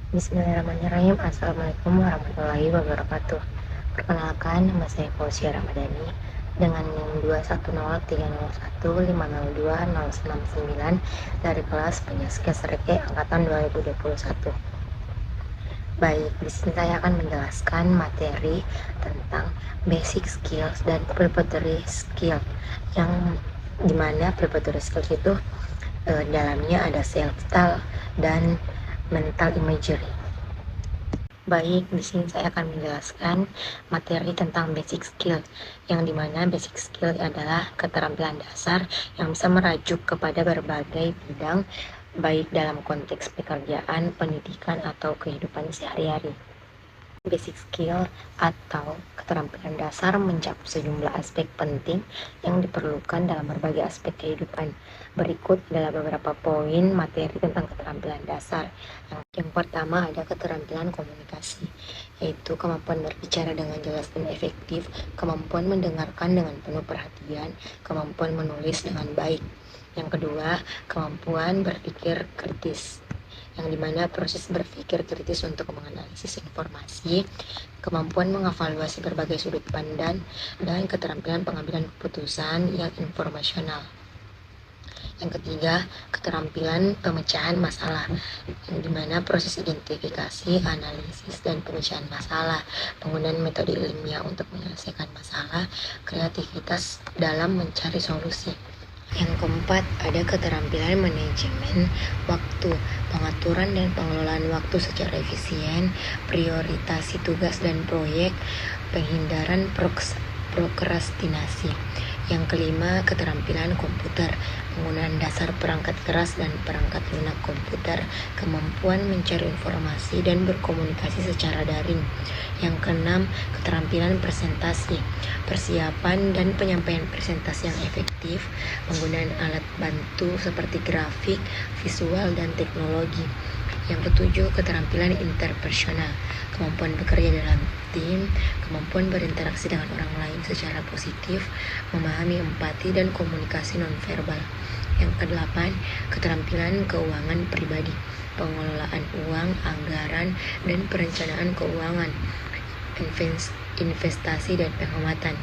Bismillahirrahmanirrahim. Assalamualaikum warahmatullahi wabarakatuh. Perkenalkan, nama saya Fauzia Ramadhani dengan NIM 21030150209 dari kelas Penyaskes Reke Angkatan 2021. Baik, di sini saya akan menjelaskan materi tentang basic skills dan preparatory skill, yang dimana preparatory skills itu dalamnya ada self-style dan mental imagery. Baik, di sini saya akan menjelaskan materi tentang basic skill, yang dimana basic skill adalah keterampilan dasar yang bisa merajuk kepada berbagai bidang, baik dalam konteks pekerjaan, pendidikan, atau kehidupan sehari-hari. Basic skill atau keterampilan dasar mencakup sejumlah aspek penting yang diperlukan dalam berbagai aspek kehidupan. Berikut adalah beberapa poin materi tentang keterampilan dasar. Yang pertama ada keterampilan komunikasi, yaitu kemampuan berbicara dengan jelas dan efektif, kemampuan mendengarkan dengan penuh perhatian, kemampuan menulis dengan baik. Yang kedua, kemampuan berpikir kritis, yang dimana proses berpikir kritis untuk menganalisis informasi, kemampuan mengevaluasi berbagai sudut pandang, dan keterampilan pengambilan keputusan yang informasional. Yang ketiga, keterampilan pemecahan masalah, yang dimana proses identifikasi, analisis, dan pemecahan masalah, penggunaan metode ilmiah untuk menyelesaikan masalah, kreativitas dalam mencari solusi. Yang keempat, ada keterampilan manajemen waktu, pengaturan dan pengelolaan waktu secara efisien, prioritasi tugas dan proyek, penghindaran prokrastinasi. Yang kelima, keterampilan komputer, penggunaan dasar perangkat keras dan perangkat lunak komputer, kemampuan mencari informasi dan berkomunikasi secara daring. Yang keenam, keterampilan presentasi, persiapan dan penyampaian presentasi yang efektif, penggunaan alat bantu seperti grafik, visual, dan teknologi. Yang ketujuh, keterampilan interpersonal, kemampuan bekerja dalam tim, kemampuan berinteraksi dengan orang lain secara positif, memahami empati dan komunikasi nonverbal. Yang kedelapan, keterampilan keuangan pribadi, pengelolaan uang, anggaran, dan perencanaan keuangan, investasi dan penghematan.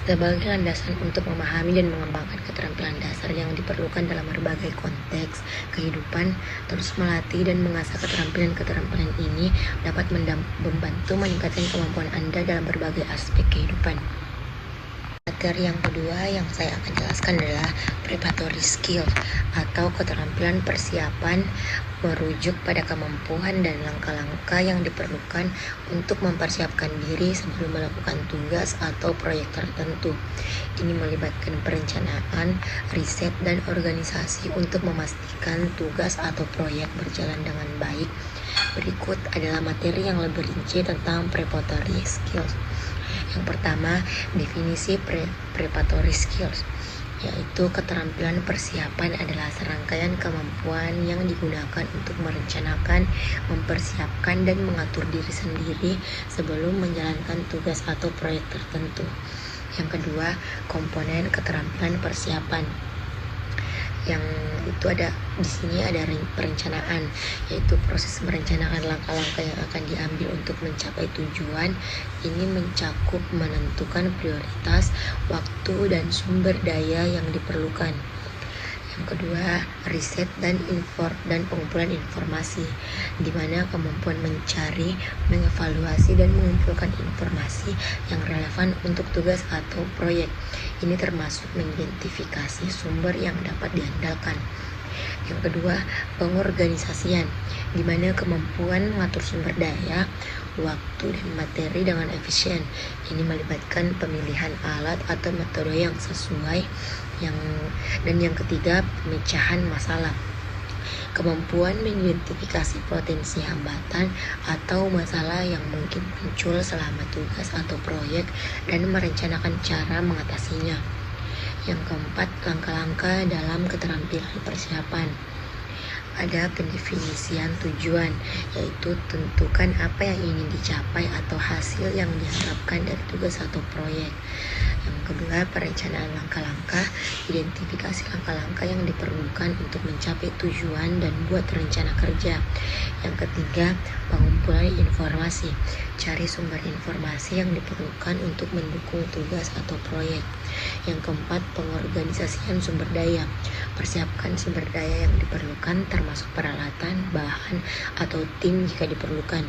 Sebagai landasan untuk memahami dan mengembangkan keterampilan dasar yang diperlukan dalam berbagai konteks kehidupan, terus melatih dan mengasah keterampilan-keterampilan ini dapat membantu meningkatkan kemampuan Anda dalam berbagai aspek kehidupan. Materi yang kedua yang saya akan jelaskan adalah preparatory skill atau keterampilan persiapan, merujuk pada kemampuan dan langkah-langkah yang diperlukan untuk mempersiapkan diri sebelum melakukan tugas atau proyek tertentu. Ini melibatkan perencanaan, riset, dan organisasi untuk memastikan tugas atau proyek berjalan dengan baik. Berikut adalah materi yang lebih rinci tentang preparatory skills. Yang pertama, definisi preparatory skills, yaitu keterampilan persiapan adalah serangkaian kemampuan yang digunakan untuk merencanakan, mempersiapkan, dan mengatur diri sendiri sebelum menjalankan tugas atau proyek tertentu. Yang kedua, komponen keterampilan persiapan, yang itu ada di sini ada perencanaan, yaitu proses merencanakan langkah-langkah yang akan diambil untuk mencapai tujuan. Ini mencakup menentukan prioritas, waktu, dan sumber daya yang diperlukan. Yang kedua, riset dan pengumpulan informasi, di mana kemampuan mencari, mengevaluasi, dan mengumpulkan informasi yang relevan untuk tugas atau proyek. Ini termasuk mengidentifikasi sumber yang dapat diandalkan. Yang kedua, pengorganisasian, di mana kemampuan mengatur sumber daya, waktu, dan materi dengan efisien. Ini melibatkan pemilihan alat atau metode yang sesuai. Dan yang ketiga, pemecahan masalah, kemampuan mengidentifikasi potensi hambatan atau masalah yang mungkin muncul selama tugas atau proyek dan merencanakan cara mengatasinya. Yang keempat, langkah-langkah dalam keterampilan persiapan. Ada pendefinisian tujuan, yaitu tentukan apa yang ingin dicapai atau hasil yang diharapkan dari tugas atau proyek. Yang kedua, perencanaan langkah-langkah, identifikasi langkah-langkah yang diperlukan untuk mencapai tujuan dan buat rencana kerja. Yang ketiga, pengumpulan informasi, cari sumber informasi yang diperlukan untuk mendukung tugas atau proyek. Yang keempat, pengorganisasian sumber daya, persiapkan sumber daya yang diperlukan termasuk peralatan, bahan, atau tim jika diperlukan.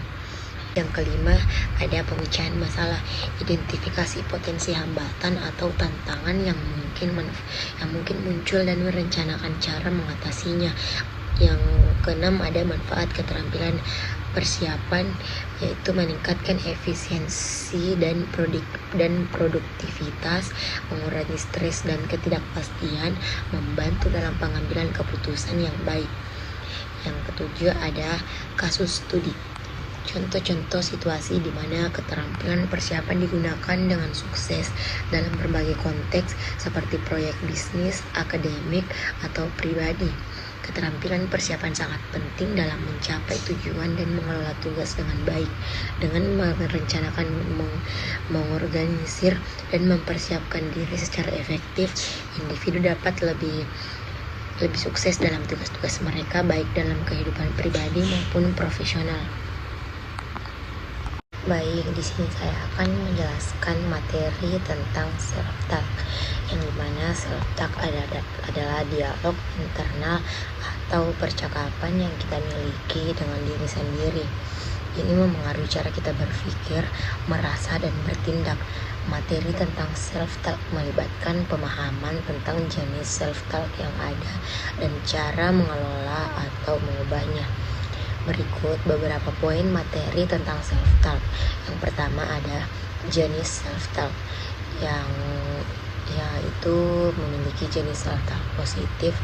Yang kelima, ada pemecahan masalah, identifikasi potensi hambatan atau tantangan yang mungkin muncul dan merencanakan cara mengatasinya. Yang keenam, ada manfaat keterampilan persiapan, yaitu meningkatkan efisiensi dan produktivitas, mengurangi stres dan ketidakpastian, membantu dalam pengambilan keputusan yang baik. Yang ketujuh, ada kasus studi, contoh-contoh situasi di mana keterampilan persiapan digunakan dengan sukses dalam berbagai konteks seperti proyek bisnis, akademik, atau pribadi. Keterampilan persiapan sangat penting dalam mencapai tujuan dan mengelola tugas dengan baik. Dengan merencanakan, mengorganisir, dan mempersiapkan diri secara efektif, individu dapat lebih sukses dalam tugas-tugas mereka, baik dalam kehidupan pribadi maupun profesional. Baik, di sini saya akan menjelaskan materi tentang self-talk, yang dimana self-talk adalah dialog internal atau percakapan yang kita miliki dengan diri sendiri. Ini memengaruhi cara kita berpikir, merasa, dan bertindak. Materi tentang self-talk melibatkan pemahaman tentang jenis self-talk yang ada dan cara mengelola atau mengubahnya. Berikut beberapa poin materi tentang self-talk. Yang pertama, ada jenis self-talk, yang yaitu memiliki jenis self-talk positif,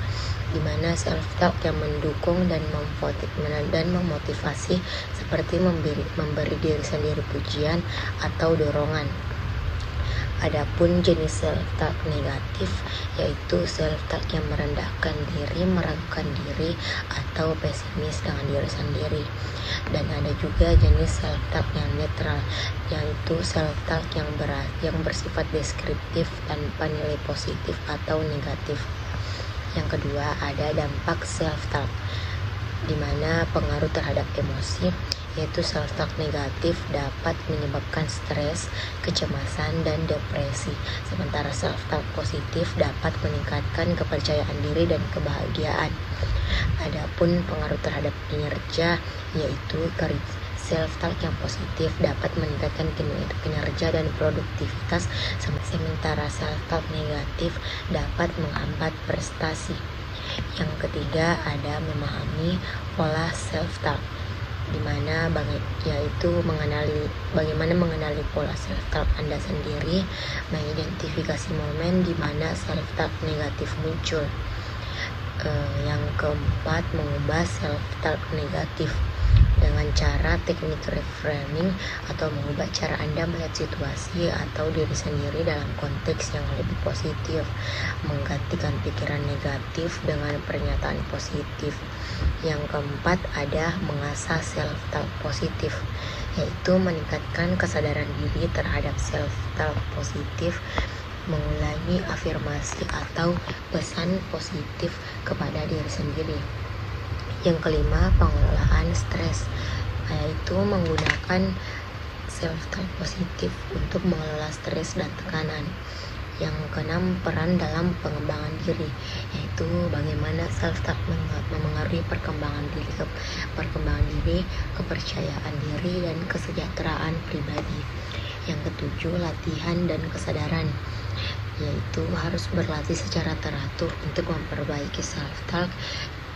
di mana self-talk yang mendukung dan memotivasi, seperti memberi diri sendiri pujian atau dorongan. Adapun jenis self-talk negatif, yaitu self-talk yang merendahkan diri, meragukan diri, atau pesimis dengan diri sendiri. Dan ada juga jenis self-talk yang netral, yaitu self-talk yang bersifat deskriptif tanpa nilai positif atau negatif. Yang kedua, ada dampak self-talk, di mana pengaruh terhadap emosi, yaitu self-talk negatif dapat menyebabkan stres, kecemasan, dan depresi. Sementara self-talk positif dapat meningkatkan kepercayaan diri dan kebahagiaan. Adapun pengaruh terhadap kinerja, yaitu self-talk yang positif dapat meningkatkan kinerja dan produktivitas, sementara self-talk negatif dapat menghambat prestasi. Yang ketiga, ada memahami pola self-talk, di mana yaitu bagaimana mengenali pola self-talk Anda sendiri, mengidentifikasi momen di mana self-talk negatif muncul. Yang keempat, mengubah self-talk negatif dengan cara teknik reframing, atau mengubah cara Anda melihat situasi atau diri sendiri dalam konteks yang lebih positif, menggantikan pikiran negatif dengan pernyataan positif. Yang keempat, ada mengasah self-talk positif, yaitu meningkatkan kesadaran diri terhadap self-talk positif, mengulangi afirmasi atau pesan positif kepada diri sendiri. Yang kelima, pengelolaan stres, yaitu menggunakan self-talk positif untuk mengelola stres dan tekanan. Yang keenam, peran dalam pengembangan diri, yaitu bagaimana self-talk memengaruhi perkembangan diri, kepercayaan diri, dan kesejahteraan pribadi. Yang ketujuh, latihan dan kesadaran, yaitu harus berlatih secara teratur untuk memperbaiki self-talk,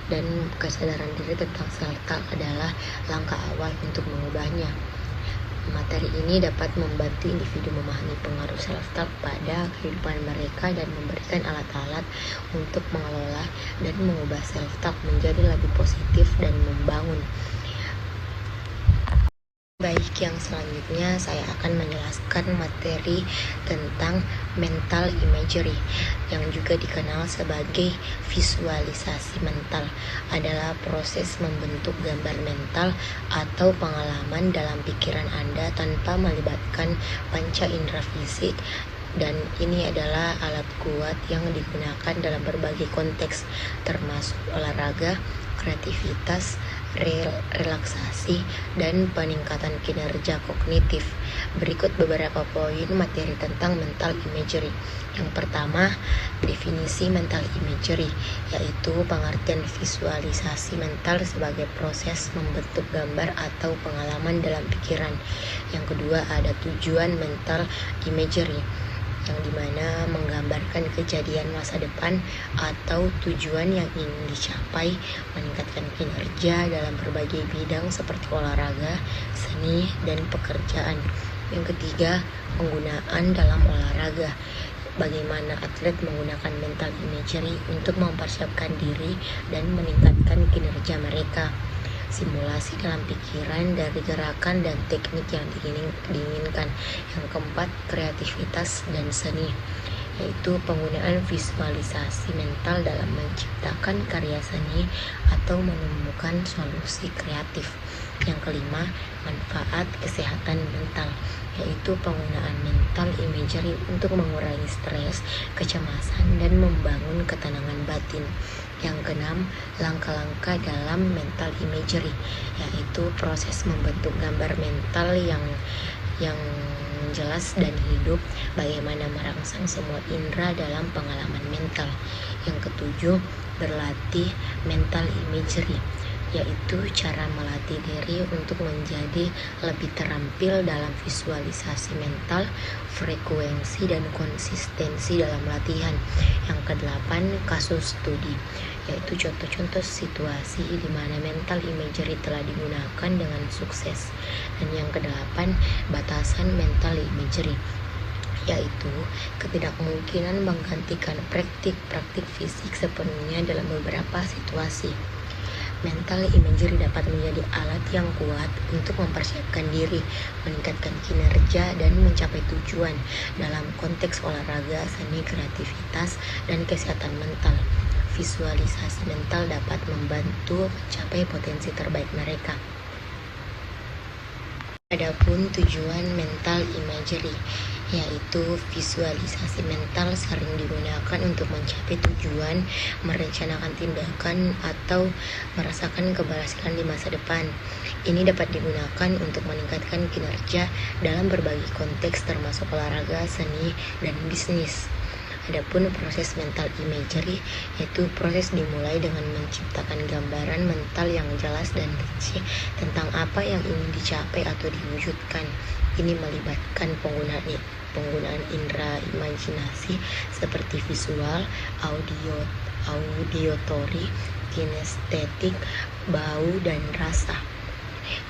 dan kesadaran diri tentang self-talk adalah langkah awal untuk mengubahnya. Materi ini dapat membantu individu memahami pengaruh self-talk pada kehidupan mereka dan memberikan alat-alat untuk mengelola dan mengubah self-talk menjadi lebih positif dan membangun. Baik, yang Selanjutnya saya akan menjelaskan materi tentang mental imagery yang juga dikenal sebagai visualisasi mental. Adalah proses membentuk gambar mental atau pengalaman dalam pikiran Anda tanpa melibatkan panca indera fisik, dan ini adalah alat kuat yang digunakan dalam berbagai konteks termasuk olahraga, kreativitas, relaksasi, dan peningkatan kinerja kognitif. Berikut beberapa poin materi tentang mental imagery. Yang pertama, definisi mental imagery, yaitu pengertian visualisasi mental sebagai proses membentuk gambar atau pengalaman dalam pikiran. Yang kedua, ada tujuan mental imagery, yang dimana menggambarkan kejadian masa depan atau tujuan yang ingin dicapai, meningkatkan kinerja dalam berbagai bidang seperti olahraga, seni, dan pekerjaan. Yang ketiga, penggunaan dalam olahraga. Bagaimana atlet menggunakan mental imagery untuk mempersiapkan diri dan meningkatkan kinerja mereka. Simulasi dalam pikiran dari gerakan dan teknik yang diinginkan. Yang keempat, kreativitas dan seni, yaitu penggunaan visualisasi mental dalam menciptakan karya seni atau menemukan solusi kreatif. Yang kelima, manfaat kesehatan mental, yaitu penggunaan mental imagery untuk mengurangi stres, kecemasan, dan membangun ketenangan batin. Yang keenam, langkah-langkah dalam mental imagery, yaitu proses membentuk gambar mental yang jelas dan hidup, bagaimana merangsang semua indera dalam pengalaman mental. Yang ketujuh, berlatih mental imagery, yaitu cara melatih diri untuk menjadi lebih terampil dalam visualisasi mental, frekuensi dan konsistensi dalam latihan. Yang kedelapan, kasus studi, yaitu contoh-contoh situasi di mana mental imagery telah digunakan dengan sukses. Dan yang kedelapan, batasan mental imagery, yaitu ketidakmungkinan menggantikan praktik fisik sepenuhnya dalam beberapa situasi. Mental imagery dapat menjadi alat yang kuat untuk mempersiapkan diri, meningkatkan kinerja, dan mencapai tujuan dalam konteks olahraga, seni, kreativitas, dan kesehatan mental. Visualisasi mental dapat membantu mencapai potensi terbaik mereka. Adapun tujuan mental imagery, yaitu visualisasi mental sering digunakan untuk mencapai tujuan, merencanakan tindakan, atau merasakan keberhasilan di masa depan. Ini dapat digunakan untuk meningkatkan kinerja dalam berbagai konteks termasuk olahraga, seni, dan bisnis. Adapun proses mental imagery, yaitu proses dimulai dengan menciptakan gambaran mental yang jelas dan rinci tentang apa yang ingin dicapai atau diwujudkan. Ini melibatkan penggunaan indera imajinasi seperti visual, audiotori, kinestetik, bau, dan rasa.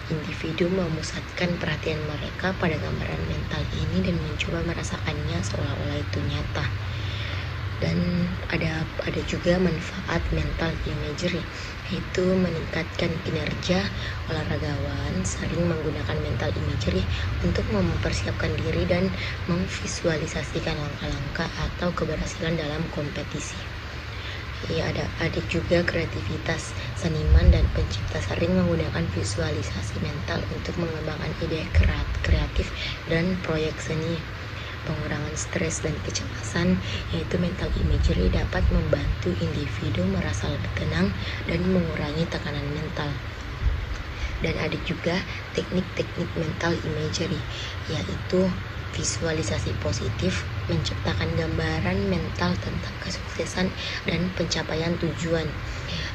Individu memusatkan perhatian mereka pada gambaran mental ini dan mencoba merasakannya seolah-olah itu nyata. Dan ada juga manfaat mental imagery, yaitu meningkatkan kinerja. Olahragawan sering menggunakan mental imagery untuk mempersiapkan diri dan memvisualisasikan langkah-langkah atau keberhasilan dalam kompetisi. Ada juga kreativitas. Seniman dan pencipta sering menggunakan visualisasi mental untuk mengembangkan ide kreatif dan proyek seni. Pengurangan stres dan kecemasan, yaitu mental imagery dapat membantu individu merasa lebih tenang dan mengurangi tekanan mental. Dan ada juga teknik-teknik mental imagery, yaitu visualisasi positif, menciptakan gambaran mental tentang kesuksesan dan pencapaian tujuan.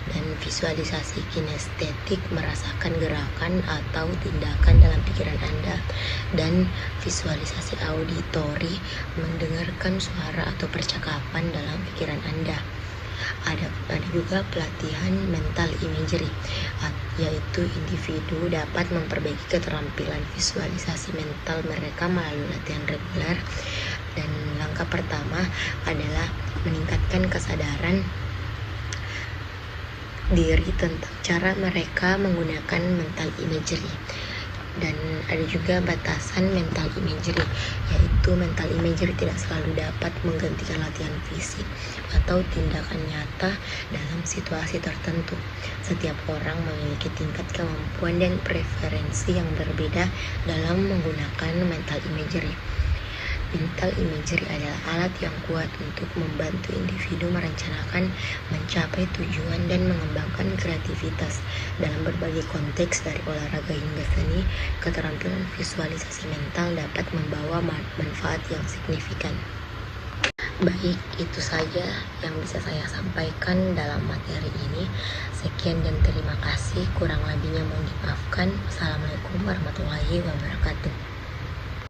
Dan visualisasi kinestetik, merasakan gerakan atau tindakan dalam pikiran Anda. Dan visualisasi auditori, mendengarkan suara atau percakapan dalam pikiran Anda. Ada juga pelatihan mental imagery, yaitu individu dapat memperbaiki keterampilan visualisasi mental mereka melalui latihan reguler. Dan langkah pertama adalah meningkatkan kesadaran diri tentang cara mereka menggunakan mental imagery. Dan ada juga batasan mental imagery, yaitu mental imagery tidak selalu dapat menggantikan latihan fisik atau tindakan nyata dalam situasi tertentu. Setiap orang memiliki tingkat kemampuan dan preferensi yang berbeda dalam menggunakan mental imagery. Mental imagery adalah alat yang kuat untuk membantu individu merencanakan, mencapai tujuan, dan mengembangkan kreativitas dalam berbagai konteks dari olahraga hingga seni. Keterampilan visualisasi mental dapat membawa manfaat yang signifikan. Baik, itu saja yang bisa saya sampaikan dalam materi ini. Sekian dan terima kasih. Kurang lebihnya mohon dimaafkan. Wassalamualaikum warahmatullahi wabarakatuh.